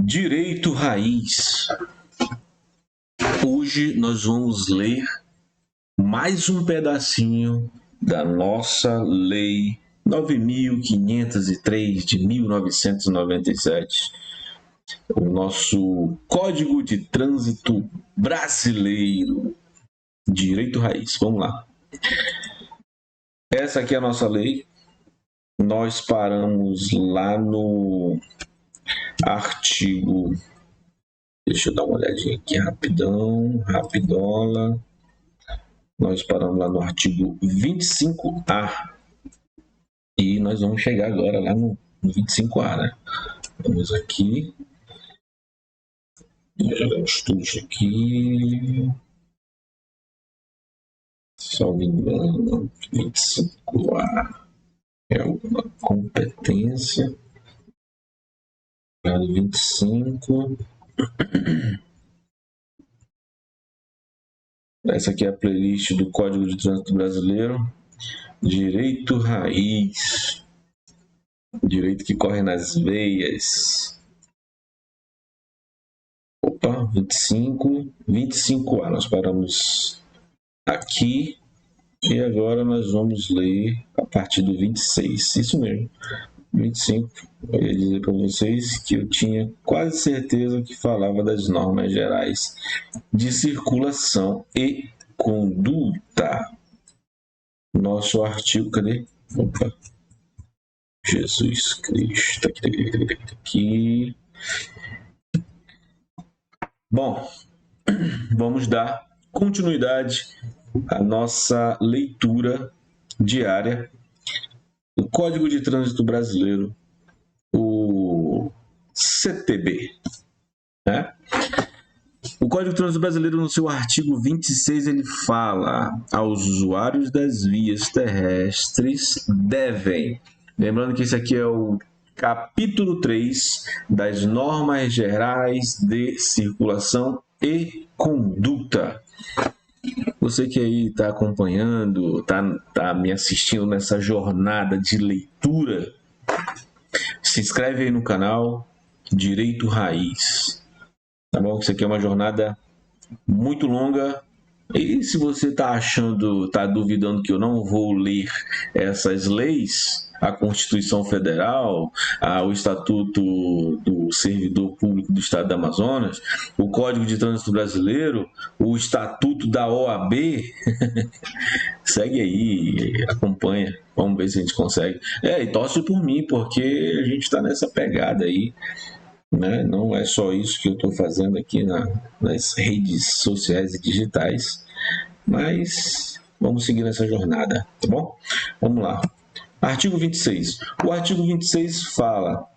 Direito Raiz. Hoje nós vamos ler mais um pedacinho da nossa Lei 9.503 de 1997, o nosso Código de Trânsito Brasileiro, Direito Raiz. Vamos lá. Essa aqui é a nossa lei. Nós paramos lá no artigo... Deixa eu dar uma olhadinha aqui rapidão, rapidola. Nós paramos lá no artigo 25A. E nós vamos chegar agora lá no 25A, né? Vamos aqui. Vamos tudo aqui. Só me engano, 25A é uma competência. 25. Essa aqui é a playlist do Código de Trânsito Brasileiro. Direito Raiz. Direito que corre nas veias. Opa, 25. 25A. Nós paramos aqui. E agora nós vamos ler a partir do 26. Isso mesmo. 25. Eu ia dizer para vocês que eu tinha quase certeza que falava das normas gerais de circulação e conduta. Nosso artigo, cadê? Opa. Jesus Cristo. Aqui. Bom, vamos dar continuidade à nossa leitura diária do Código de Trânsito Brasileiro, o CTB, né? O Código de Trânsito Brasileiro, no seu artigo 26, ele fala: aos usuários das vias terrestres devem, lembrando que esse aqui é o capítulo 3 das normas gerais de circulação e conduta. Você que aí está acompanhando, tá me assistindo nessa jornada de leitura, se inscreve aí no canal Direito Raiz, tá bom? Isso aqui é uma jornada muito longa. E se você está duvidando que eu não vou ler essas leis, a Constituição Federal, o Estatuto do Servidor Público do Estado do Amazonas, o Código de Trânsito Brasileiro, o Estatuto da OAB, segue aí, acompanha, vamos ver se a gente consegue. E torce por mim, porque a gente está nessa pegada aí, né? Não é só isso que eu estou fazendo aqui nas redes sociais e digitais, mas vamos seguir nessa jornada, tá bom? Vamos lá. Artigo 26. O artigo 26 fala: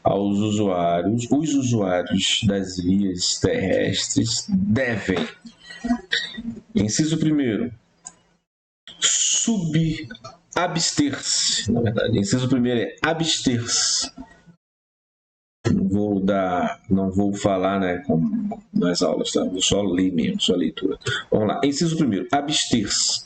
aos usuários, os usuários das vias terrestres devem, inciso 1º, abster-se. Na verdade, inciso 1º é abster-se. Não vou falar, né, como nas aulas, tá? Vou só ler mesmo, só leitura. Vamos lá. Inciso 1º, abster-se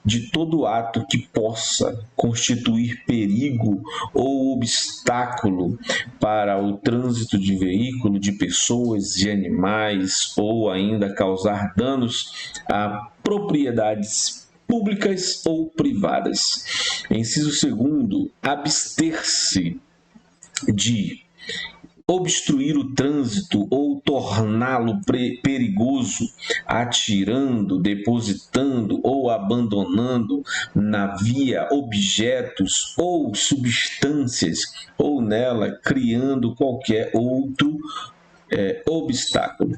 de todo ato que possa constituir perigo ou obstáculo para o trânsito de veículo, de pessoas, de animais, ou ainda causar danos a propriedades públicas ou privadas. Inciso 2º, abster-se de obstruir o trânsito ou torná-lo perigoso, atirando, depositando ou abandonando na via objetos ou substâncias, ou nela criando qualquer outro obstáculo.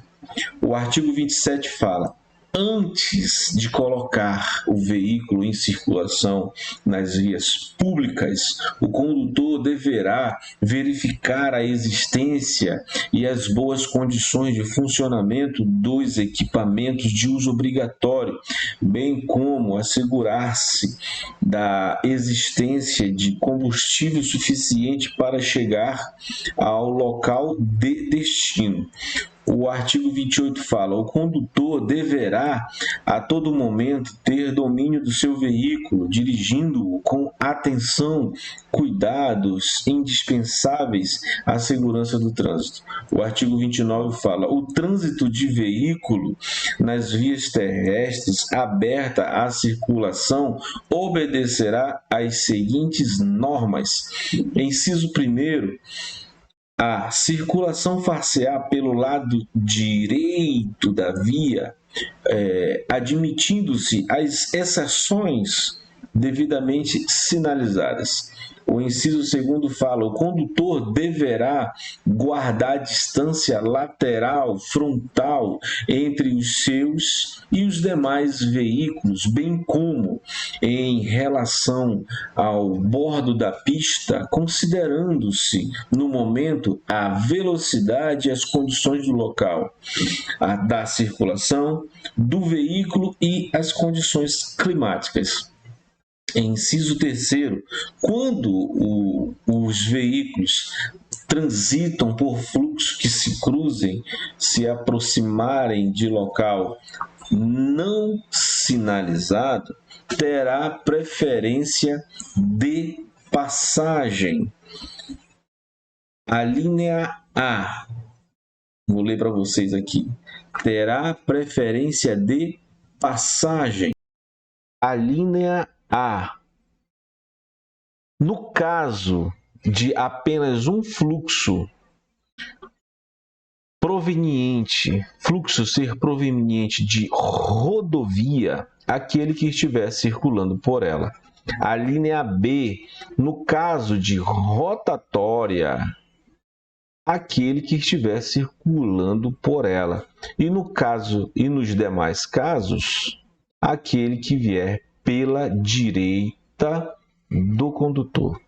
O artigo 27 fala: antes de colocar o veículo em circulação nas vias públicas, o condutor deverá verificar a existência e as boas condições de funcionamento dos equipamentos de uso obrigatório, bem como assegurar-se da existência de combustível suficiente para chegar ao local de destino. O artigo 28 fala: o condutor deverá a todo momento ter domínio do seu veículo, dirigindo-o com atenção, cuidados indispensáveis à segurança do trânsito. O artigo 29 fala: o trânsito de veículo nas vias terrestres aberta à circulação obedecerá às seguintes normas. Inciso 1º, a circulação far-se-á pelo lado direito da via, admitindo-se as exceções devidamente sinalizadas. O inciso 2º fala: o condutor deverá guardar distância lateral, frontal, entre os seus e os demais veículos, bem como em relação ao bordo da pista, considerando-se, no momento, a velocidade e as condições do local, da circulação, do veículo e as condições climáticas. Inciso 3º, quando os veículos transitam por fluxo que se cruzem, se aproximarem de local não sinalizado, terá preferência de passagem. A linha A, vou ler para vocês aqui, terá preferência de passagem. A linha A. No caso de apenas um fluxo ser proveniente de rodovia, aquele que estiver circulando por ela. A linha B, no caso de rotatória, aquele que estiver circulando por ela. E nos demais casos, aquele que vier pela direita do condutor.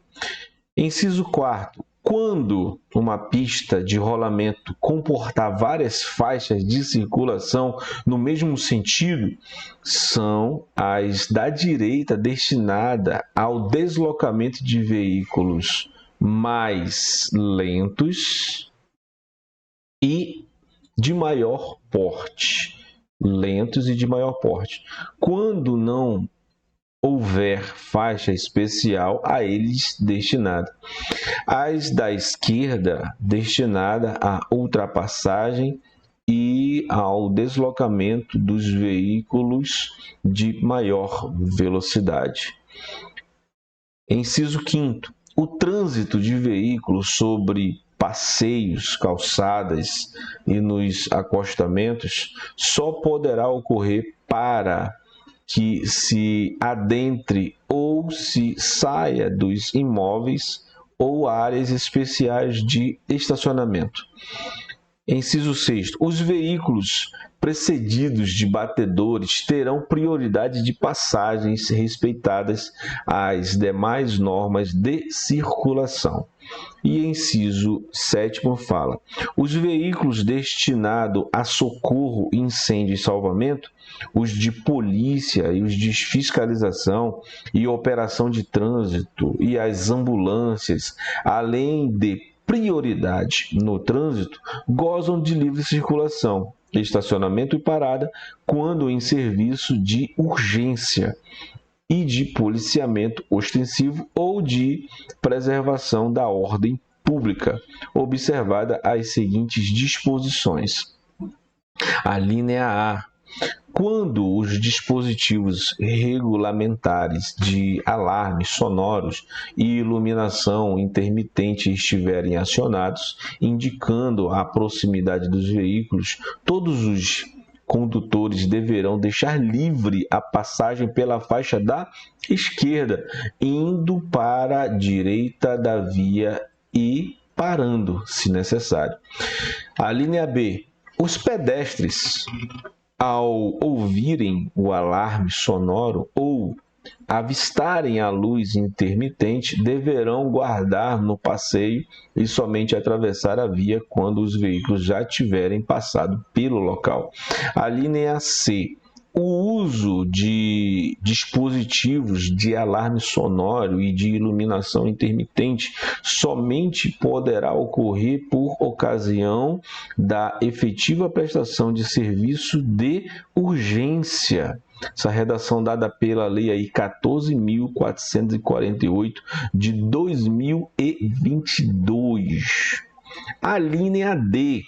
Inciso 4º. Quando uma pista de rolamento comportar várias faixas de circulação no mesmo sentido, são as da direita destinada ao deslocamento de veículos mais lentos e de maior porte. Quando não houver faixa especial a eles destinada. As da esquerda destinada à ultrapassagem e ao deslocamento dos veículos de maior velocidade. Inciso 5º. O trânsito de veículos sobre passeios, calçadas e nos acostamentos só poderá ocorrer para que se adentre ou se saia dos imóveis ou áreas especiais de estacionamento. Inciso 6º. Os veículos precedidos de batedores terão prioridade de passagens respeitadas as demais normas de circulação. E inciso 7º fala: os veículos destinados a socorro, incêndio e salvamento, os de polícia e os de fiscalização e operação de trânsito e as ambulâncias, além de prioridade no trânsito, gozam de livre circulação, estacionamento e parada quando em serviço de urgência e de policiamento ostensivo ou de preservação da ordem pública, observada as seguintes disposições. A linha A. Quando os dispositivos regulamentares de alarmes sonoros e iluminação intermitente estiverem acionados, indicando a proximidade dos veículos, todos os condutores deverão deixar livre a passagem pela faixa da esquerda, indo para a direita da via e parando, se necessário. A linha B. Os pedestres, ao ouvirem o alarme sonoro ou avistarem a luz intermitente, deverão guardar no passeio e somente atravessar a via quando os veículos já tiverem passado pelo local. A linha C. O uso de dispositivos de alarme sonoro e de iluminação intermitente somente poderá ocorrer por ocasião da efetiva prestação de serviço de urgência. Essa redação dada pela lei aí 14.448 de 2022. A linha D.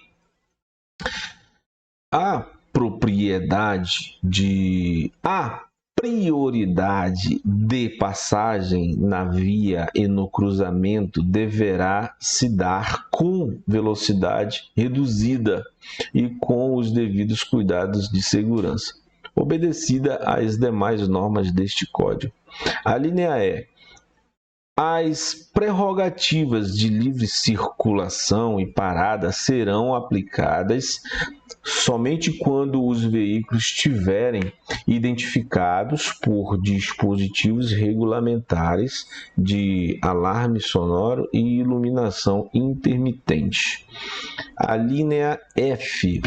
A prioridade de passagem na via e no cruzamento deverá se dar com velocidade reduzida e com os devidos cuidados de segurança, obedecida às demais normas deste Código. A linha E. As prerrogativas de livre circulação e parada serão aplicadas somente quando os veículos estiverem identificados por dispositivos regulamentares de alarme sonoro e iluminação intermitente. A linha F.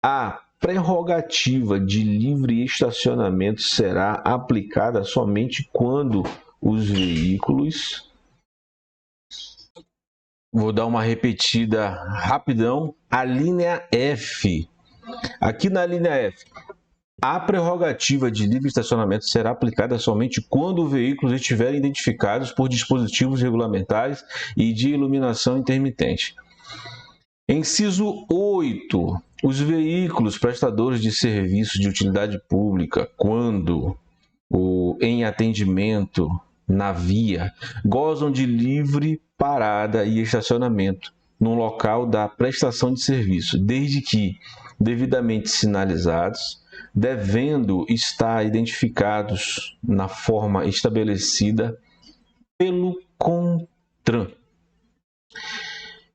A prerrogativa de livre estacionamento será aplicada somente quando os veículos... Vou dar uma repetida rapidão. A linha F. Aqui na linha F. A prerrogativa de livre estacionamento será aplicada somente quando os veículos estiverem identificados por dispositivos regulamentares e de iluminação intermitente. Inciso 8. Os veículos prestadores de serviço de utilidade pública, quando em atendimento na via, gozam de livre parada e estacionamento no local da prestação de serviço, desde que devidamente sinalizados, devendo estar identificados na forma estabelecida pelo CONTRAN.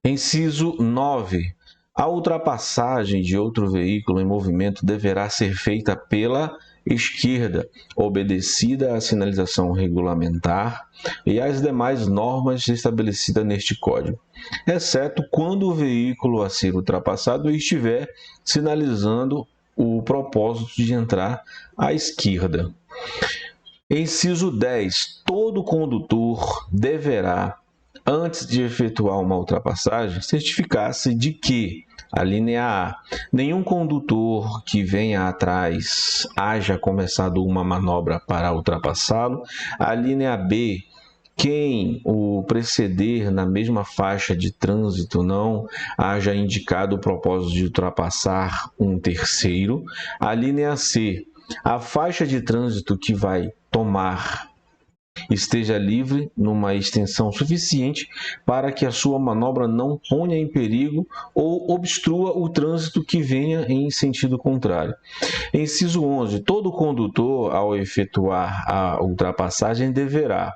Inciso 9. A ultrapassagem de outro veículo em movimento deverá ser feita pela esquerda, obedecida à sinalização regulamentar e às demais normas estabelecidas neste Código, exceto quando o veículo a ser ultrapassado estiver sinalizando o propósito de entrar à esquerda. Inciso 10. Todo condutor deverá, antes de efetuar uma ultrapassagem, certificar-se de que: a linha A. Nenhum condutor que venha atrás haja começado uma manobra para ultrapassá-lo. A linha B. Quem o preceder na mesma faixa de trânsito não haja indicado o propósito de ultrapassar um terceiro. A linha C. A faixa de trânsito que vai tomar esteja livre numa extensão suficiente para que a sua manobra não ponha em perigo ou obstrua o trânsito que venha em sentido contrário. Inciso 11. Todo condutor, ao efetuar a ultrapassagem, deverá: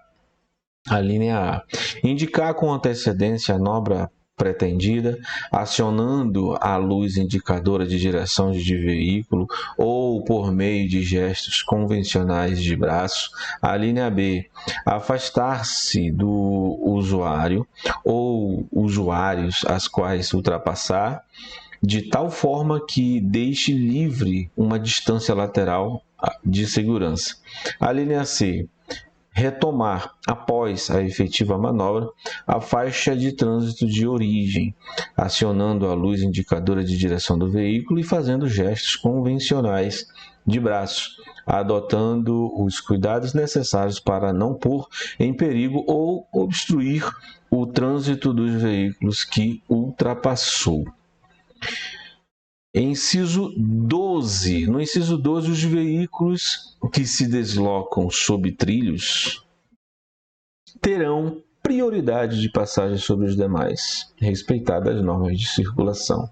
a linha A. Indicar com antecedência a manobra pretendida, acionando a luz indicadora de direção de veículo ou por meio de gestos convencionais de braço. A linha B. Afastar-se do usuário ou usuários as quais ultrapassar, de tal forma que deixe livre uma distância lateral de segurança. A linha C. Retomar, após a efetiva manobra, a faixa de trânsito de origem, acionando a luz indicadora de direção do veículo e fazendo gestos convencionais de braço, adotando os cuidados necessários para não pôr em perigo ou obstruir o trânsito dos veículos que ultrapassou. Inciso 12. No inciso 12, os veículos que se deslocam sob trilhos terão prioridade de passagem sobre os demais, respeitadas as normas de circulação.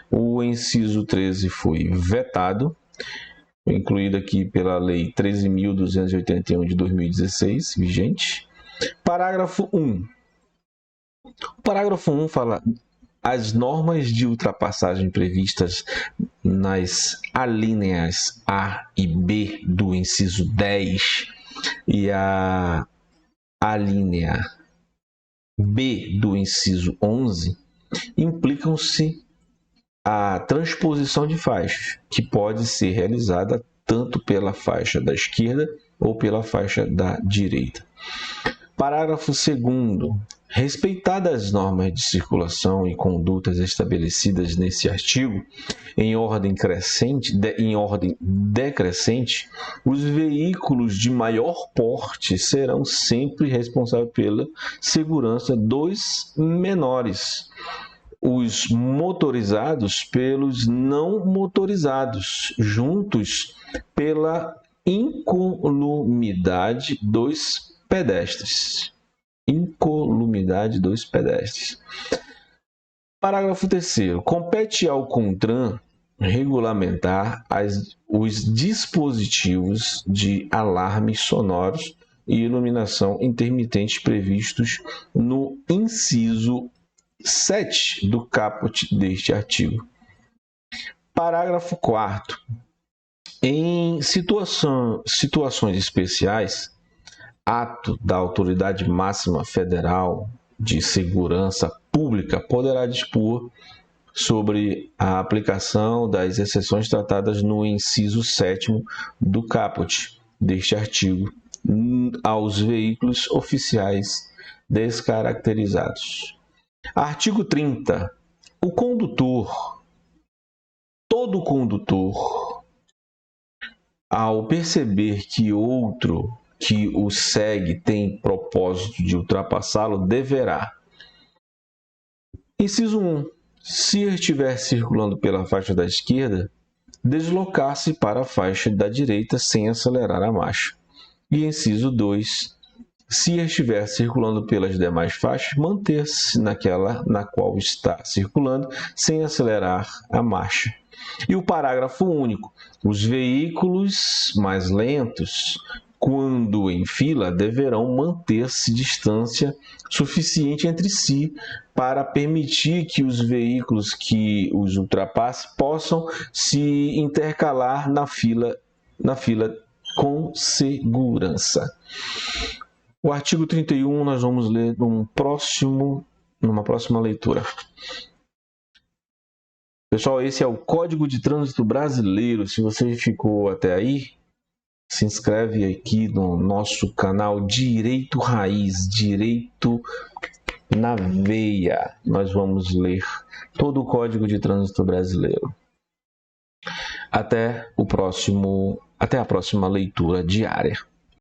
O inciso 13 foi vetado, incluído aqui pela Lei 13.281 de 2016, vigente. Parágrafo 1. O parágrafo 1 fala: as normas de ultrapassagem previstas nas alíneas A e B do inciso 10 e a alínea B do inciso 11 implicam-se a transposição de faixas, que pode ser realizada tanto pela faixa da esquerda ou pela faixa da direita. Parágrafo 2º. Respeitadas as normas de circulação e condutas estabelecidas nesse artigo, em ordem decrescente, os veículos de maior porte serão sempre responsáveis pela segurança dos menores, os motorizados pelos não motorizados, juntos pela incolumidade dos pedestres. Parágrafo 3º. Compete ao CONTRAN regulamentar os dispositivos de alarmes sonoros e iluminação intermitente previstos no inciso 7 do caput deste artigo. Parágrafo 4º. Em situações especiais, ato da Autoridade Máxima Federal de Segurança Pública poderá dispor sobre a aplicação das exceções tratadas no inciso 7º do caput deste artigo aos veículos oficiais descaracterizados. Artigo 30. Todo condutor, ao perceber que outro que o segue tem propósito de ultrapassá-lo, deverá: inciso 1. Se estiver circulando pela faixa da esquerda, deslocar-se para a faixa da direita sem acelerar a marcha. E inciso 2. Se estiver circulando pelas demais faixas, manter-se naquela na qual está circulando sem acelerar a marcha. E o parágrafo único. Os veículos mais lentos, quando em fila, deverão manter-se distância suficiente entre si para permitir que os veículos que os ultrapassem possam se intercalar na fila com segurança. O artigo 31 nós vamos ler numa próxima leitura. Pessoal, esse é o Código de Trânsito Brasileiro. Se você ficou até aí, se inscreve aqui no nosso canal Direito Raiz, Direito na Veia. Nós vamos ler todo o Código de Trânsito Brasileiro. Até a próxima leitura diária.